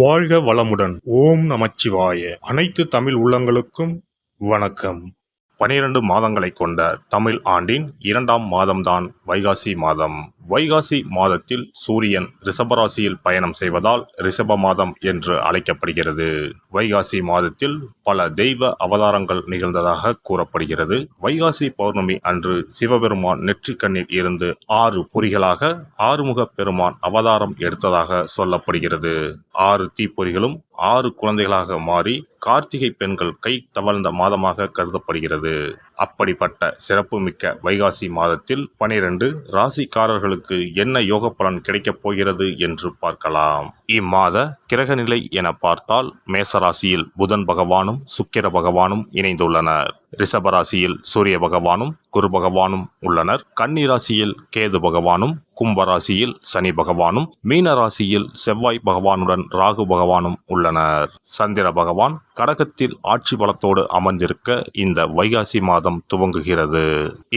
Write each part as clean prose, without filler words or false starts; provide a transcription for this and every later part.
வாழ்க வளமுடன். ஓம் நமச்சிவாய. அனைத்து தமிழ் உள்ளங்களுக்கும் வணக்கம். 12 மாதங்களை கொண்ட தமிழ் ஆண்டின் 2ஆம் மாதம்தான் வைகாசி மாதம். வைகாசி மாதத்தில் சூரியன் ரிஷபராசியில் பயணம் செய்வதால் ரிஷப மாதம் என்று அழைக்கப்படுகிறது. வைகாசி மாதத்தில் பல தெய்வ அவதாரங்கள் நிகழ்ந்ததாக கூறப்படுகிறது. வைகாசி பௌர்ணமி அன்று சிவபெருமான் நெற்றிக்கண்ணில் இருந்து 6 பொறிகளாக ஆறுமுக பெருமான் அவதாரம் எடுத்ததாக சொல்லப்படுகிறது. 6 தீப்பொறிகளும் 6 குழந்தைகளாக மாறி கார்த்திகை பெண்கள் கை தவழ்ந்த மாதமாக கருதப்படுகிறது. அப்படிப்பட்ட சிறப்புமிக்க வைகாசி மாதத்தில் 12 ராசிக்காரர்களுக்கு என்ன யோக பலன் கிடைக்கப் போகிறது என்று பார்க்கலாம். இம்மாத கிரகநிலை என பார்த்தால் மேசராசியில் புதன் பகவானும் சுக்கிர பகவானும் இணைந்துள்ளனர். ரிஷபராசியில் சூரிய பகவானும் குரு பகவானும் உள்ளனர். கன்னி ராசியில் கேது பகவானும், கும்பராசியில் சனி பகவானும், மீன ராசியில் செவ்வாய் பகவானுடன் ராகு பகவானும் உள்ளனர். சந்திர பகவான் கடகத்தில் ஆட்சி பலத்தோடு அமர்ந்திருக்க இந்த வைகாசி மாதம் துவங்குகிறது.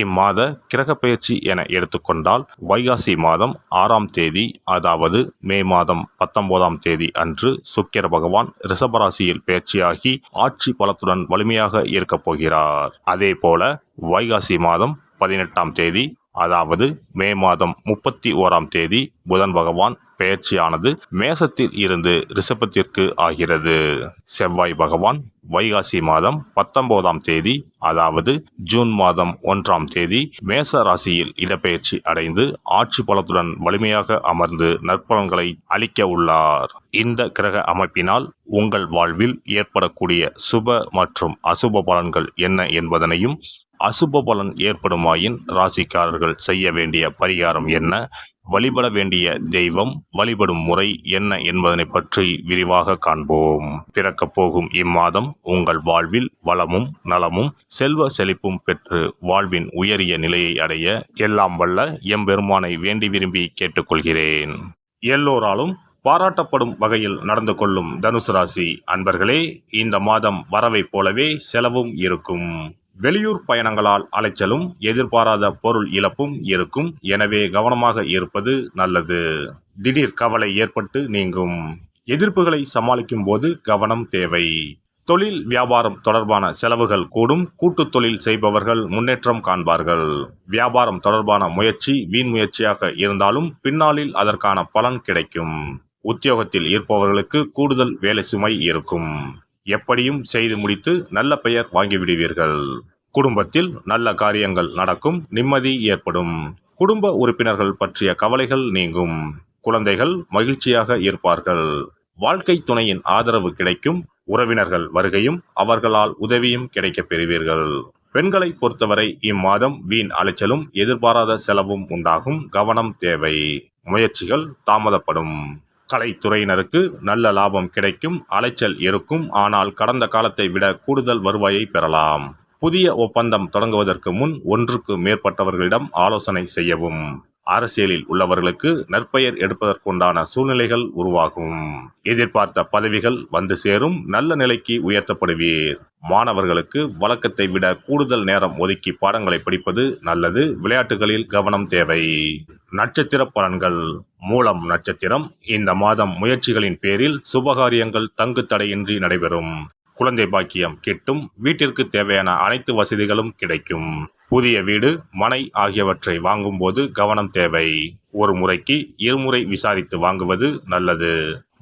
இம்மாத கிரக பெயர்ச்சி என எடுத்துக்கொண்டால் வைகாசி மாதம் 6ஆம் தேதி, அதாவது மே மாதம் 19ஆம் தேதி அன்று சுக்கிர பகவான் ரிஷபராசியில் பெயர்ச்சியாகி ஆட்சி பலத்துடன் வலிமையாக இருக்கப் போகிறார். அதே போல வைகாசி மாதம் 18ஆம் தேதி, அதாவது மே மாதம் 31ஆம் தேதி புதன் பகவான் பெயர்ச்சியானது மேசத்தில் இருந்து ரிஷபத்திற்கு ஆகிறது. செவ்வாய் பகவான் வைகாசி மாதம் 19ஆம் தேதி, அதாவது ஜூன் மாதம் 1ஆம் தேதி மேச ராசியில் இடப்பெயர்ச்சி அடைந்து ஆட்சி பலத்துடன் வலிமையாக அமர்ந்து நற்பலன்களை அளிக்க உள்ளார். இந்த கிரக அமைப்பினால் உங்கள் வாழ்வில் ஏற்படக்கூடிய சுப மற்றும் அசுப பலன்கள் என்ன என்பதனையும், அசுப பலன் ஏற்படுமாயின் ராசிக்காரர்கள் செய்ய வேண்டிய பரிகாரம் என்ன, வழிபட வேண்டிய தெய்வம், வழிபடும் முறை என்ன என்பதனை பற்றி விரிவாக காண்போம். பிறக்கப் போகும் இம்மாதம் உங்கள் வாழ்வில் வளமும் நலமும் செல்வ செழிப்பும் பெற்று வாழ்வின் உயரிய நிலையை அடைய எல்லாம் வல்ல எம்பெருமானை வேண்டி விரும்பி கேட்டுக்கொள்கிறேன். எல்லோராலும் பாராட்டப்படும் வகையில் நடந்து கொள்ளும் தனுசு ராசி அன்பர்களே, இந்த மாதம் வரவை போலவே செலவும் இருக்கும். வெளியூர் பயணங்களால் அலைச்சலும் எதிர்பாராத பொருள் இழப்பும் இருக்கும். எனவே கவனமாக இருப்பது நல்லது. திடீர் கவலை ஏற்பட்டு நீங்கும். எதிர்ப்புகளை சமாளிக்கும் போது கவனம் தேவை. தொழில் வியாபாரம் தொடர்பான செலவுகள் கூடும். கூட்டு தொழில் செய்பவர்கள் முன்னேற்றம் காண்பார்கள். வியாபாரம் தொடர்பான முயற்சி வீண் முயற்சியாக இருந்தாலும் பின்னாளில் அதற்கான பலன் கிடைக்கும். உத்தியோகத்தில் இருப்பவர்களுக்கு கூடுதல் வேலை சுமை இருக்கும். எப்படியும் செய்து முடித்து நல்ல பெயர் வாங்கிவிடுவீர்கள். குடும்பத்தில் நல்ல காரியங்கள் நடக்கும். நிம்மதி ஏற்படும். குடும்ப உறுப்பினர்கள் பற்றிய கவலைகள் நீங்கும். குழந்தைகள் மகிழ்ச்சியாக இருப்பார்கள். வாழ்க்கை துணையின் ஆதரவு கிடைக்கும். உறவினர்கள் வருகையும் அவர்களால் உதவியும் கிடைக்கப் பெறுவீர்கள். பெண்களை பொறுத்தவரை இம்மாதம் வீண் அலைச்சலும் எதிர்பாராத செலவும் உண்டாகும். கவனம் தேவை. முயற்சிகள் தாமதப்படும். கலைத்துறையினருக்கு நல்ல லாபம் கிடைக்கும். அலைச்சல் இருக்கும். ஆனால் கடந்த காலத்தை விட கூடுதல் வருவாயை பெறலாம். புதிய ஒப்பந்தம் தொடங்குவதற்கு முன் ஒன்றுக்கு மேற்பட்டவர்களிடம் ஆலோசனை செய்யவும். அரசியலில் உள்ளவர்களுக்கு நற்பெயர் எடுப்பதற்குண்டான சூழ்நிலைகள் உருவாகும். எதிர்பார்த்த பதவிகள் வந்து சேரும். நல்ல நிலைக்கு உயர்த்தப்படுவீர். மாணவர்களுக்கு வழக்கத்தை விட கூடுதல் நேரம் ஒதுக்கி பாடங்களை படிப்பது நல்லது. விளையாட்டுகளில் கவனம் தேவை. நட்சத்திர பலன்கள். மூலம் நட்சத்திரம். இந்த மாதம் முயற்சிகளின் பேரில் சுபகாரியங்கள் தங்கு தடையின்றி நடைபெறும். குழந்தை பாக்கியம் கிட்டும். வீட்டிற்கு தேவையான அனைத்து வசதிகளும் கிடைக்கும். புதிய வீடு, மனை ஆகியவற்றை வாங்கும்போது கவனம் தேவை. ஒரு முறைக்கு இருமுறை விசாரித்து வாங்குவது நல்லது.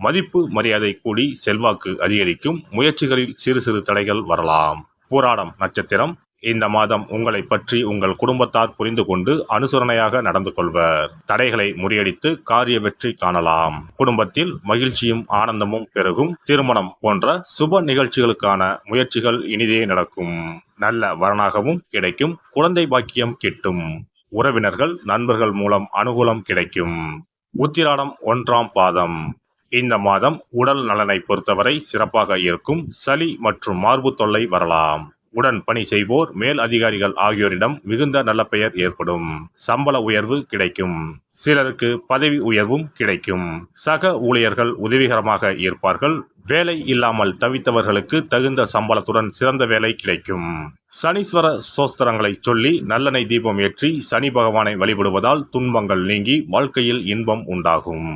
மதிப்பு மரியாதை கூடி செல்வாக்கு அதிகரிக்கும். முயற்சிகளில் சிறு சிறு தடைகள் வரலாம். பூராடம் நட்சத்திரம். இந்த மாதம் உங்களை பற்றி உங்கள் குடும்பத்தார் புரிந்து கொண்டு அனுசரணையாக நடந்து கொள்வர். தடைகளை முறியடித்து காரிய வெற்றி காணலாம். குடும்பத்தில் மகிழ்ச்சியும் ஆனந்தமும் பெருகும். திருமணம் போன்ற சுப நிகழ்ச்சிகளுக்கான முயற்சிகள் இனிதே நடக்கும். நல்ல வரனாகவும் கிடைக்கும். குழந்தை பாக்கியம் கிட்டும். உறவினர்கள் நண்பர்கள் மூலம் அனுகூலம் கிடைக்கும். உத்திராடம் 1ஆம் பாதம். இந்த மாதம் உடல் நலனை பொறுத்தவரை சிறப்பாக இருக்கும். சளி மற்றும் மார்பு தொல்லை வரலாம். உடன் பணி செய்வோர், மேல் அதிகாரிகள் ஆகியோரிடம் மிகுந்த நல்ல பெயர் ஏற்படும். சம்பள உயர்வு கிடைக்கும். சிலருக்கு பதவி உயர்வும் கிடைக்கும். சக ஊழியர்கள் உதவிகரமாக இருப்பார்கள். வேலை இல்லாமல் தவித்தவர்களுக்கு தகுந்த சம்பளத்துடன் சிறந்த வேலை கிடைக்கும். சனீஸ்வர ஸ்தோத்திரங்களை சொல்லி நல்லெண்ணெய் தீபம் ஏற்றி சனி பகவானை வழிபடுவதால் துன்பங்கள் நீங்கி வாழ்க்கையில் இன்பம் உண்டாகும்.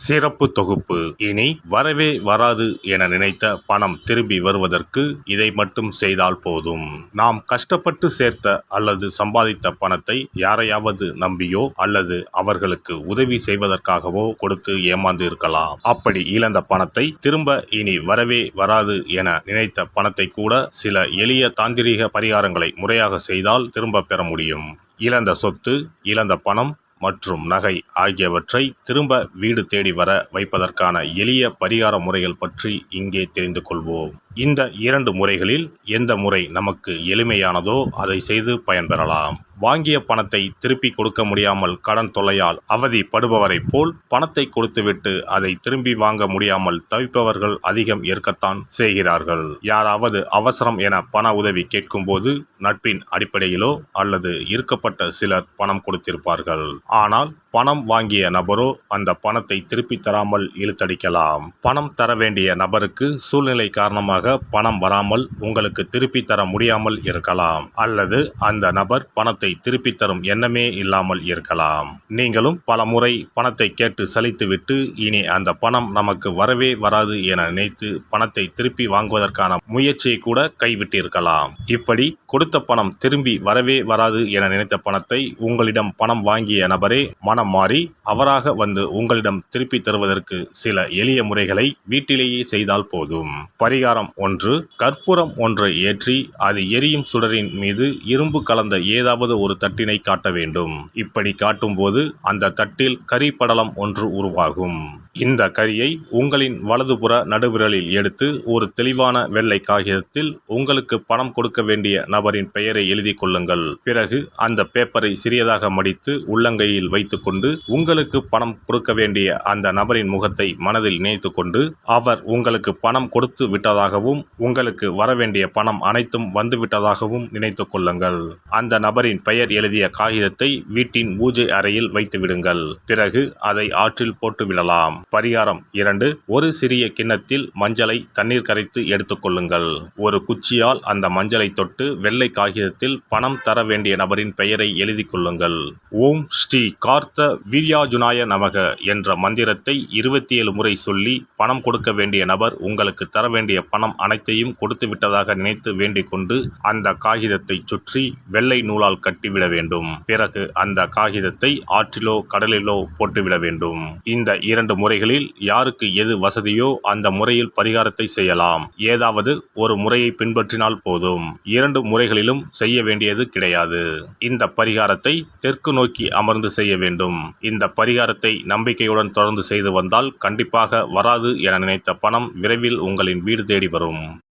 சிறப்பு தொகுப்பு. இனி வரவே வராது என நினைத்த பணம் திரும்பி வருவதற்கு இதை மட்டும் செய்தால் போதும். நாம் கஷ்டப்பட்டு சேர்த்த அல்லது சம்பாதித்த பணத்தை யாரையாவது நம்பியோ அல்லது அவர்களுக்கு உதவி செய்வதற்காகவோ கொடுத்து ஏமாந்து இருக்கலாம். அப்படி இழந்த பணத்தை திரும்ப இனி வரவே வராது என நினைத்த பணத்தை கூட சில எளிய தாந்திரீக பரிகாரங்களை முறையாக செய்தால் திரும்ப பெற முடியும். இழந்த சொத்து, இழந்த பணம் மற்றும் நகை ஆகியவற்றை திரும்ப வீடு தேடி வர வைப்பதற்கான எளிய பரிகார முறைகள் பற்றி இங்கே தெரிந்து கொள்வோம். இந்த 2 முறைகளில் எந்த முறை நமக்கு எளிமையானதோ அதை செய்து பயன்பெறலாம். வாங்கிய பணத்தை திருப்பி கொடுக்க முடியாமல் கடன் தொல்லையால் அவதிப்படுபவரைப் போல் பணத்தை கொடுத்துவிட்டு அதை திரும்பி வாங்க முடியாமல் தவிப்பவர்கள் அதிகம் இருக்கத்தான் செய்கிறார்கள். யாராவது அவசரம் என பண உதவி கேட்கும்போது நட்பின் அடிப்படையிலோ அல்லது இருக்கப்பட்ட சிலர் பணம் கொடுத்திருப்பார்கள். ஆனால் பணம் வாங்கிய நபரோ அந்த பணத்தை திருப்பி தராமல் இழுத்தடிக்கலாம். பணம் தர வேண்டிய நபருக்கு சூழ்நிலை காரணமாக பணம் வராமல் உங்களுக்கு திருப்பி தர முடியாமல் இருக்கலாம். அல்லது அந்த நபர் பணத்தை திருப்பி தரும் எண்ணமே இல்லாமல் இருக்கலாம். நீங்களும் பல முறை பணத்தை கேட்டு சலித்துவிட்டு இனி அந்த பணம் நமக்கு வரவே வராது என நினைத்து பணத்தை திருப்பி வாங்குவதற்கான முயற்சியை கூட கைவிட்டிருக்கலாம். இப்படி கொடுத்த பணம் திரும்பி வரவே வராது என நினைத்த பணத்தை உங்களிடம் பணம் வாங்கிய நபரே மனம் மாறி அவராக வந்து உங்களிடம் திருப்பி தருவதற்கு சில எளிய முறைகளை வீட்டிலேயே செய்தால் போதும். பரிகாரம் 1. கற்பூரம் ஒன்றை ஏற்றி அது எரியும் சுடரின் மீது இரும்பு கலந்த ஏதாவது ஒரு தட்டினை காட்ட வேண்டும். இப்படி காட்டும்போது அந்த தட்டில் கரி படலம் ஒன்று உருவாகும். இந்த கரியை உங்களின் வலதுபுற நடுவிரலில் எடுத்து ஒரு தெளிவான வெள்ளை காகிதத்தில் உங்களுக்கு பணம் கொடுக்க வேண்டிய நபரின் பெயரை எழுதி கொள்ளுங்கள். பிறகு அந்த பேப்பரை சிறியதாக மடித்து உள்ளங்கையில் வைத்துக்கொண்டு உங்களுக்கு பணம் கொடுக்க வேண்டிய அந்த நபரின் முகத்தை மனதில் நினைத்து கொண்டு அவர் உங்களுக்கு பணம் கொடுத்து விட்டதாகவும் உங்களுக்கு வரவேண்டிய பணம் அனைத்தும் வந்துவிட்டதாகவும் நினைத்து கொள்ளுங்கள். அந்த நபரின் பெயர் எழுதிய காகிதத்தை வீட்டின் பூஜை அறையில் வைத்து விடுங்கள். பிறகு அதை ஆற்றில் போட்டு விடலாம். பரிகாரம் 2. ஒரு சிறிய கிண்ணத்தில் மஞ்சளை தண்ணீர் கரைத்து எடுத்துக்கொள்ளுங்கள். ஒரு குச்சியால் அந்த மஞ்சளை தொட்டு வெள்ளை காகிதத்தில் பணம் தர வேண்டிய நபரின் பெயரை எழுதி கொள்ளுங்கள். ஓம் ஸ்ரீ கார்த்த வீர்யாஜுனாய நமக என்ற மந்திரத்தை 27 முறை சொல்லி பணம் கொடுக்க வேண்டிய நபர் உங்களுக்கு தர வேண்டிய பணம் அனைத்தையும் கொடுத்து விட்டதாக நினைத்து வேண்டிக் கொண்டு அந்த காகிதத்தை சுற்றி வெள்ளை நூலால் கட்டிவிட வேண்டும். பிறகு அந்த காகிதத்தை ஆற்றிலோ கடலிலோ போட்டுவிட வேண்டும். இந்த 2 முறைகளில் யாருக்கு எது வசதியோ அந்த முறையில் பரிகாரத்தை செய்யலாம். ஏதாவது ஒரு முறையை பின்பற்றினால் போதும். 2 முறைகளிலும் செய்ய வேண்டியது கிடையாது. இந்த பரிகாரத்தை தெற்கு நோக்கி அமர்ந்து செய்ய வேண்டும். இந்த பரிகாரத்தை நம்பிக்கையுடன் தொடர்ந்து செய்து வந்தால் கண்டிப்பாக வராது என நினைத்த பணம் விரைவில் உங்களின் வீடு தேடி வரும்.